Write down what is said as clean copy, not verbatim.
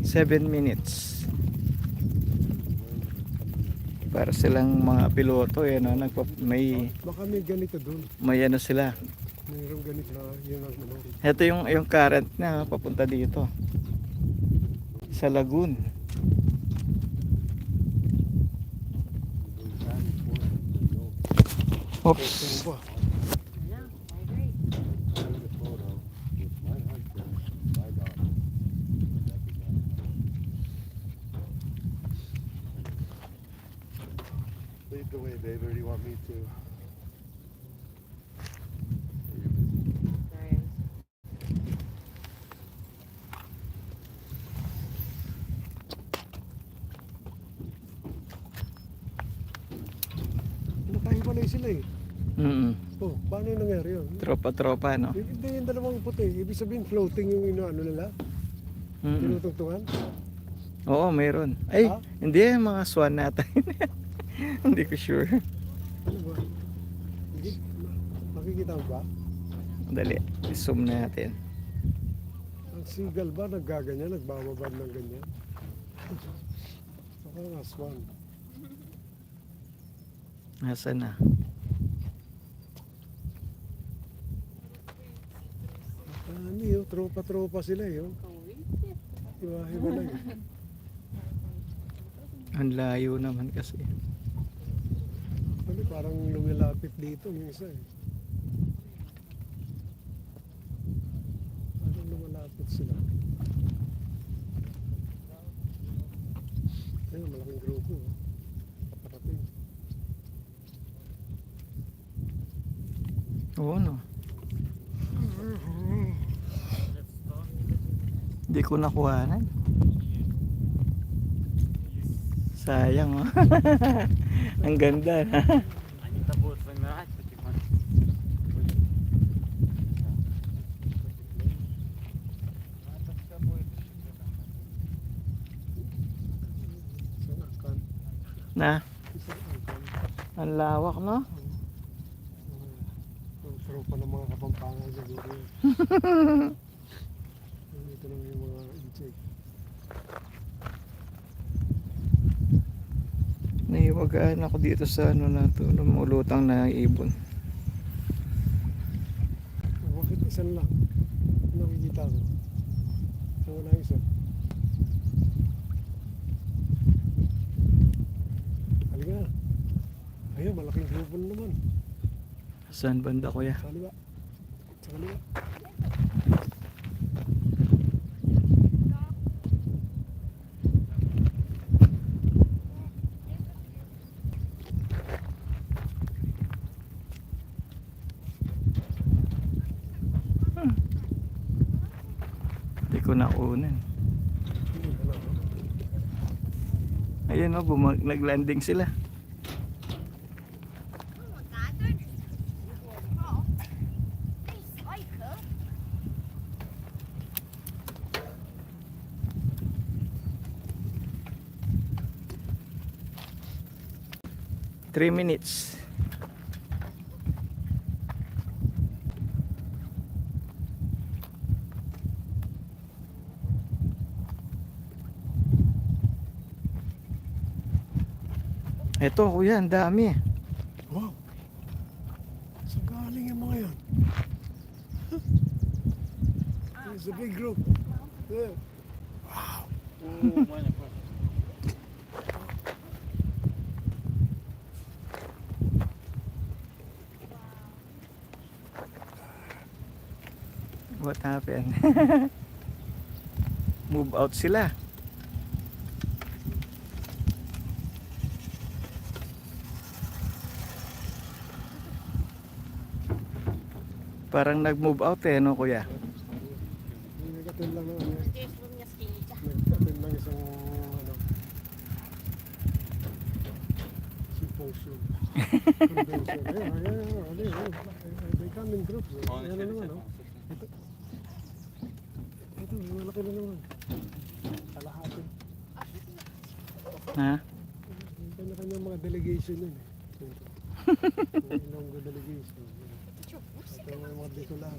7 minutes. Para silang mga piloto no? Baka may ganito doon. May ano sila. Mayroong ganito na yun ang ano. Ito yung current na papunta dito sa lagoon. Oops. Ito ba? Lead the way, babe, or do you want me to? Nakahiwalay sila eh. Oh, paano yung nangyari yun? Tropa-tropa, no? Hindi yung dalawang puti. Ibig sabihin floating yung ano nila. Tinutugtungan. Oo, mayroon. Ay, Ha? hindi mga swan natin. Hindi ko sure. Ano ba? Hindi. Makikita mo ba? Dali, zoom natin. Ang seagull ba naggaganyan? Nagbababad ng ganyan? Baka nga swan. Nasaan na? Ano yun? Tropa-tropa sila yun. Hiwa-hiwalay. Ang layo naman kasi. Ano, parang lumilapit dito yung isa eh. Parang lumalapit sila. Ayun, malaking grupo. Kaparating. Oo, no? Hindi ko nakuhanan. Sayang, oh. Ang ganda. Isang angkan. Na, Isang angkan. ang lawak, no? Ang tropa ng mga kapampangan siguro yun. Ito lang yung mga insect. Nahiwagaan ako dito sa ano na to, lumulutang na ibon. Bakit isan lang? Nakikita ko. So wala isa. Halika na. Ayun, malaking grupo na naman. Saan banda, kuya? Sa kaliwa. Sa kaliwa. Hindi ko nakunan. Wala. Ayun, oh, naglanding sila. Three minutes. Ito, kuya, ang dami. Wow! Saan galing yung mga yan? It's a big group. Yeah. What happened? Move out sila. Parang nag-move out eh, no, kuya? Nag-attend lang naman yan. Nag-attend lang isang ano, symposium. Convention. Ayun. They come in groups. Ayan na naman, oh. Ito, malaki na naman. Kalahati. Ha? Kanya-kanyang mga delegation yun eh. Ilonggo delegation. Ito yung mga Bicolano.